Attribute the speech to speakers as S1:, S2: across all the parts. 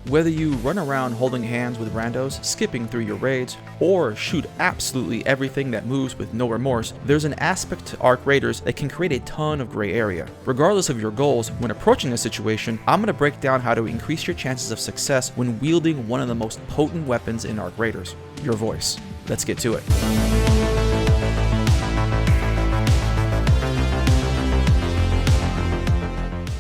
S1: Whether you run around holding hands with randos, skipping through your raids, or shoot absolutely everything that moves with no remorse, there's an aspect to Arc Raiders that can create a ton of gray area. Regardless of your goals, when approaching a situation, I'm going to break down how to increase your chances of success when wielding one of the most potent weapons in Arc Raiders, your voice. Let's get to it.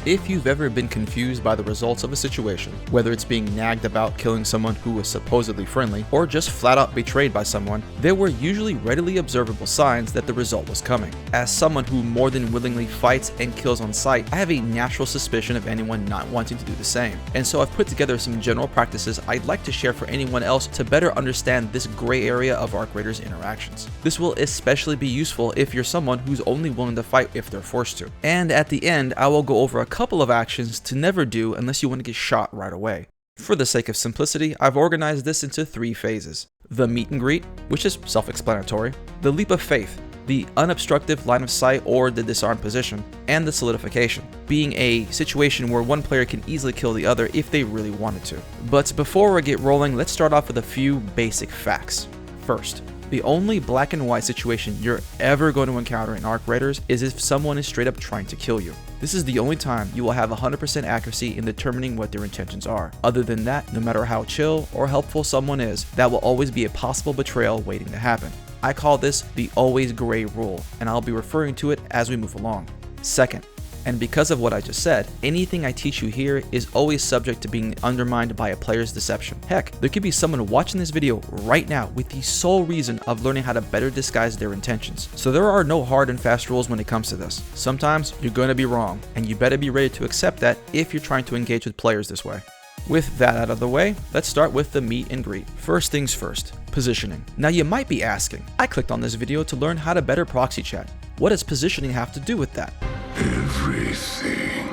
S1: If you've ever been confused by the results of a situation, whether it's being nagged about killing someone who was supposedly friendly, or just flat out betrayed by someone, there were usually readily observable signs that the result was coming. As someone who more than willingly fights and kills on sight, I have a natural suspicion of anyone not wanting to do the same. And so I've put together some general practices I'd like to share for anyone else to better understand this gray area of Arc Raiders interactions. This will especially be useful if you're someone who's only willing to fight if they're forced to. And at the end, I will go over a couple of actions to never do unless you want to get shot right away. For the sake of simplicity, I've organized this into 3 phases. The meet and greet, which is self-explanatory, the leap of faith, the unobstructed line of sight or the disarm position, and the solidification, being a situation where one player can easily kill the other if they really wanted to. But before we get rolling, let's start off with a few basic facts. First, the only black and white situation you're ever going to encounter in Arc Raiders is if someone is straight up trying to kill you. This is the only time you will have 100% accuracy in determining what their intentions are. Other than that, no matter how chill or helpful someone is, that will always be a possible betrayal waiting to happen. I call this the always gray rule, and I'll be referring to it as we move along. Second, and because of what I just said, anything I teach you here is always subject to being undermined by a player's deception. Heck, there could be someone watching this video right now with the sole reason of learning how to better disguise their intentions. So there are no hard and fast rules when it comes to this. Sometimes you're going to be wrong, and you better be ready to accept that if you're trying to engage with players this way. With that out of the way, let's start with the meet and greet. First things first, positioning. Now you might be asking, I clicked on this video to learn how to better proxy chat. What does positioning have to do with that?
S2: Everything.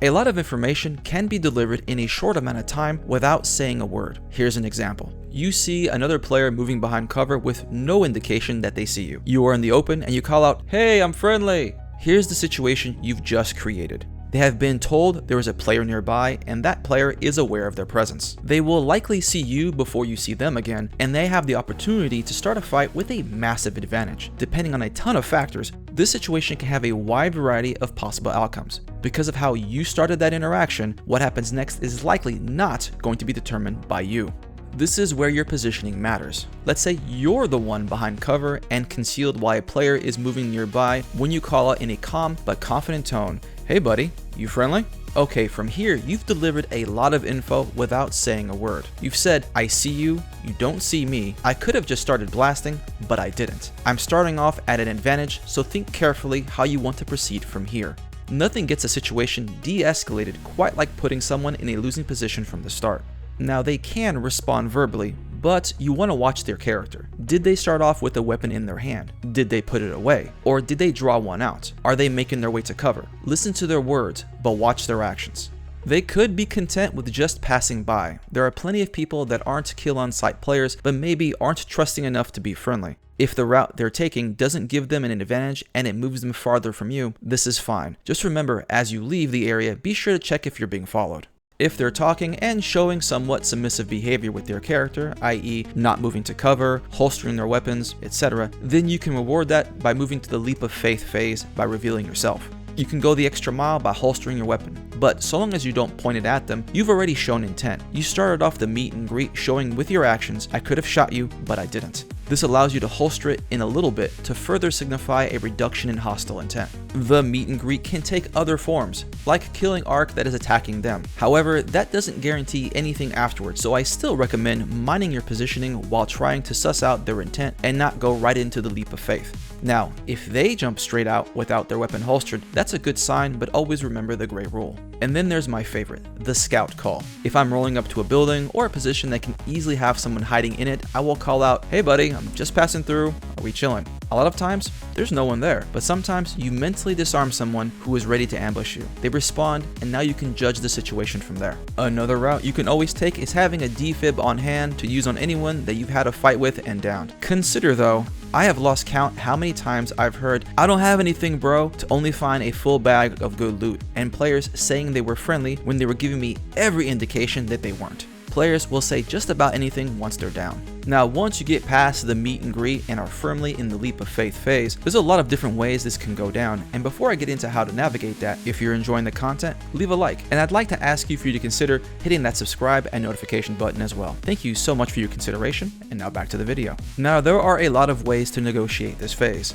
S1: A lot of information can be delivered in a short amount of time without saying a word. Here's an example. You see another player moving behind cover with no indication that they see you. You are in the open and you call out, "Hey, I'm friendly." Here's the situation you've just created. They have been told there is a player nearby and that player is aware of their presence. They will likely see you before you see them again, and they have the opportunity to start a fight with a massive advantage. Depending on a ton of factors, this situation can have a wide variety of possible outcomes. Because of how you started that interaction, what happens next is likely not going to be determined by you. This is where your positioning matters. Let's say you're the one behind cover and concealed while a player is moving nearby when you call out in a calm but confident tone, "Hey buddy, you friendly?" Okay, from here, you've delivered a lot of info without saying a word. You've said, "I see you, you don't see me." I could have just started blasting, but I didn't. I'm starting off at an advantage, so think carefully how you want to proceed from here. Nothing gets a situation de-escalated quite like putting someone in a losing position from the start. Now they can respond verbally, but you want to watch their character. Did they start off with a weapon in their hand? Did they put it away? Or did they draw one out? Are they making their way to cover? Listen to their words, but watch their actions. They could be content with just passing by. There are plenty of people that aren't kill-on-sight players, but maybe aren't trusting enough to be friendly. If the route they're taking doesn't give them an advantage and it moves them farther from you, this is fine. Just remember, as you leave the area, be sure to check if you're being followed. If they're talking and showing somewhat submissive behavior with their character, i.e. not moving to cover, holstering their weapons, etc., then you can reward that by moving to the leap of faith phase by revealing yourself. You can go the extra mile by holstering your weapon, but so long as you don't point it at them, you've already shown intent. You started off the meet and greet showing with your actions, "I could have shot you, but I didn't." This allows you to holster it in a little bit to further signify a reduction in hostile intent. The meet and greet can take other forms, like killing Arc that is attacking them. However, that doesn't guarantee anything afterwards, so I still recommend mining your positioning while trying to suss out their intent and not go right into the leap of faith. Now, if they jump straight out without their weapon holstered, that's a good sign, but always remember the gray rule. And then there's my favorite, the scout call. If I'm rolling up to a building or a position that can easily have someone hiding in it, I will call out, "Hey buddy, I'm just passing through, are we chilling?" A lot of times, there's no one there, but sometimes you mentally disarm someone who is ready to ambush you. They respond, and now you can judge the situation from there. Another route you can always take is having a defib on hand to use on anyone that you've had a fight with and downed. Consider though, I have lost count how many times I've heard, "I don't have anything bro," to only find a full bag of good loot, and players saying saying they were friendly when they were giving me every indication that they weren't. Players will say just about anything once they're down. Now, once you get past the meet and greet and are firmly in the leap of faith phase, there's a lot of different ways this can go down, and before I get into how to navigate that, if you're enjoying the content, leave a like, and I'd like to ask you for you to consider hitting that subscribe and notification button as well. Thank you so much for your consideration, and now back to the video. Now, there are a lot of ways to negotiate this phase.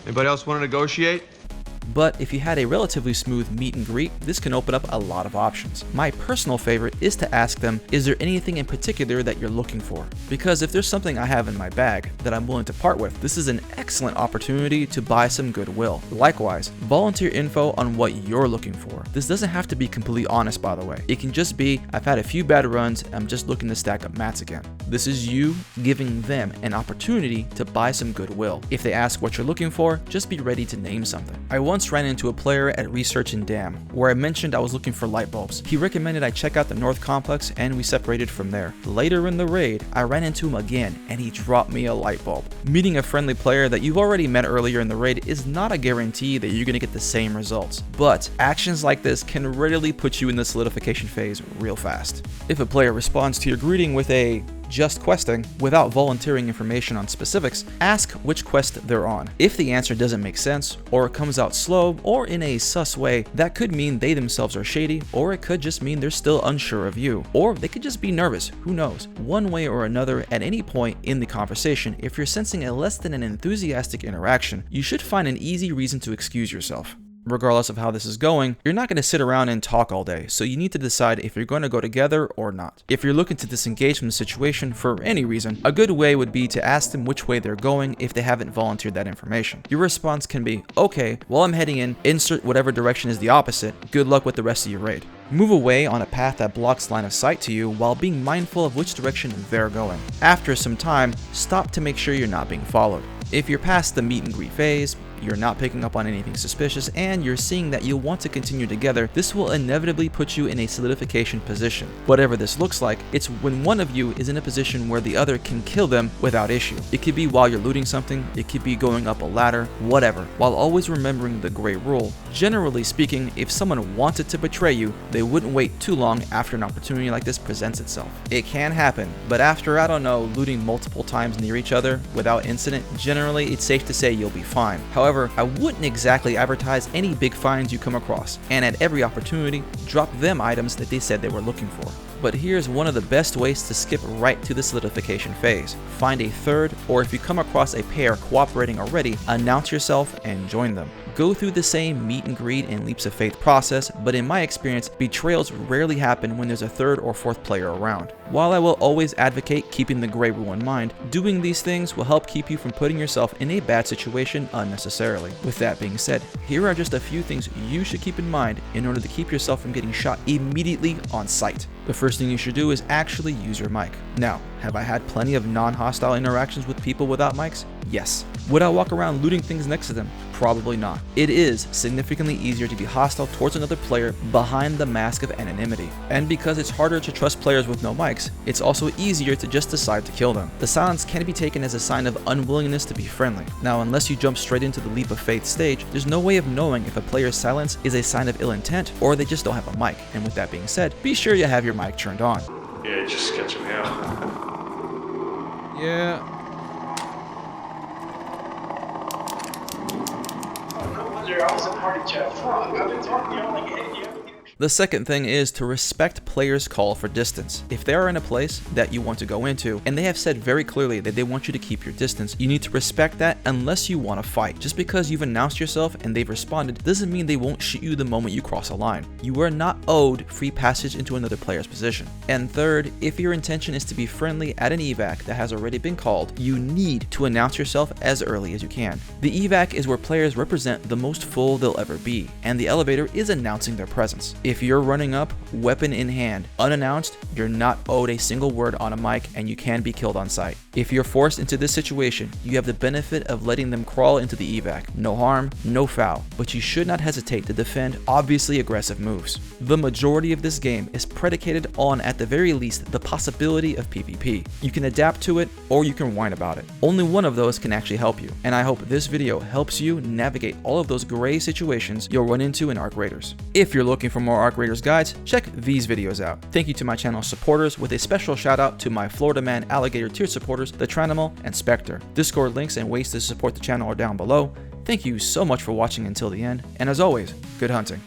S3: Anybody else want to negotiate?
S1: But if you had a relatively smooth meet and greet, this can open up a lot of options. My personal favorite is to ask them, is there anything in particular that you're looking for? Because if there's something I have in my bag that I'm willing to part with, this is an excellent opportunity to buy some goodwill. Likewise, volunteer info on what you're looking for. This doesn't have to be completely honest, by the way. It can just be, I've had a few bad runs, I'm just looking to stack up mats again. This is you giving them an opportunity to buy some goodwill. If they ask what you're looking for, just be ready to name something. I once ran into a player at Research and Dam, where I mentioned I was looking for light bulbs. He recommended I check out the North Complex, and we separated from there. Later in the raid, I ran into him again, and he dropped me a light bulb. Meeting a friendly player that you've already met earlier in the raid is not a guarantee that you're going to get the same results, but actions like this can readily put you in the solidification phase real fast. If a player responds to your greeting with a just questing without volunteering information on specifics, ask which quest they're on. If the answer doesn't make sense, or it comes out slow, or in a sus way, that could mean they themselves are shady, or it could just mean they're still unsure of you, or they could just be nervous, who knows. One way or another, at any point in the conversation, if you're sensing a less than an enthusiastic interaction, you should find an easy reason to excuse yourself. Regardless of how this is going, you're not going to sit around and talk all day, so you need to decide if you're going to go together or not. If you're looking to disengage from the situation for any reason, a good way would be to ask them which way they're going if they haven't volunteered that information. Your response can be, okay, well I'm heading in, insert whatever direction is the opposite, good luck with the rest of your raid. Move away on a path that blocks line of sight to you while being mindful of which direction they're going. After some time, stop to make sure you're not being followed. If you're past the meet and greet phase, you're not picking up on anything suspicious, and you're seeing that you'll want to continue together, this will inevitably put you in a solidification position. Whatever this looks like, it's when one of you is in a position where the other can kill them without issue. It could be while you're looting something, it could be going up a ladder, whatever, while always remembering the great rule. Generally speaking, if someone wanted to betray you, they wouldn't wait too long after an opportunity like this presents itself. It can happen, but after, I don't know, looting multiple times near each other without incident, generally it's safe to say you'll be fine. However, I wouldn't exactly advertise any big finds you come across, and at every opportunity, drop them items that they said they were looking for. But here's one of the best ways to skip right to the solidification phase. Find a third, or if you come across a pair cooperating already, announce yourself and join them. Go through the same meet and greet and leaps of faith process, but in my experience, betrayals rarely happen when there's a third or fourth player around. While I will always advocate keeping the gray rule in mind, doing these things will help keep you from putting yourself in a bad situation unnecessarily. With that being said, here are just a few things you should keep in mind in order to keep yourself from getting shot immediately on sight. The first thing you should do is actually use your mic. Now, have I had plenty of non-hostile interactions with people without mics? Yes. Would I walk around looting things next to them? Probably not. It is significantly easier to be hostile towards another player behind the mask of anonymity. And because it's harder to trust players with no mics, it's also easier to just decide to kill them. The silence can be taken as a sign of unwillingness to be friendly. Now, unless you jump straight into the leap of faith stage, there's no way of knowing if a player's silence is a sign of ill intent or they just don't have a mic. And with that being said, be sure you have your mic turned on.
S4: Yeah, just sketch me out.
S1: Yeah.
S4: I was in party chat. Fuck, I've been talking to y'all like 8 years.
S1: The second thing is to respect players' call for distance. If they are in a place that you want to go into, and they have said very clearly that they want you to keep your distance, you need to respect that unless you want to fight. Just because you've announced yourself and they've responded doesn't mean they won't shoot you the moment you cross a line. You are not owed free passage into another player's position. And third, if your intention is to be friendly at an evac that has already been called, you need to announce yourself as early as you can. The evac is where players represent the most full they'll ever be, and the elevator is announcing their presence. If you're running up, weapon in hand, unannounced, you're not owed a single word on a mic and you can be killed on sight. If you're forced into this situation, you have the benefit of letting them crawl into the evac. No harm, no foul, but you should not hesitate to defend obviously aggressive moves. The majority of this game is predicated on, at the very least, the possibility of PvP. You can adapt to it or you can whine about it. Only one of those can actually help you, and I hope this video helps you navigate all of those gray situations you'll run into in Arc Raiders. If you're looking for more Arc Raiders guides, check these videos out. Thank you to my channel supporters, with a special shout out to my Florida Man Alligator tier supporters, the Tranimal and Spectre. Discord links and ways to support the channel are down below. Thank you so much for watching until the end, and as always, good hunting.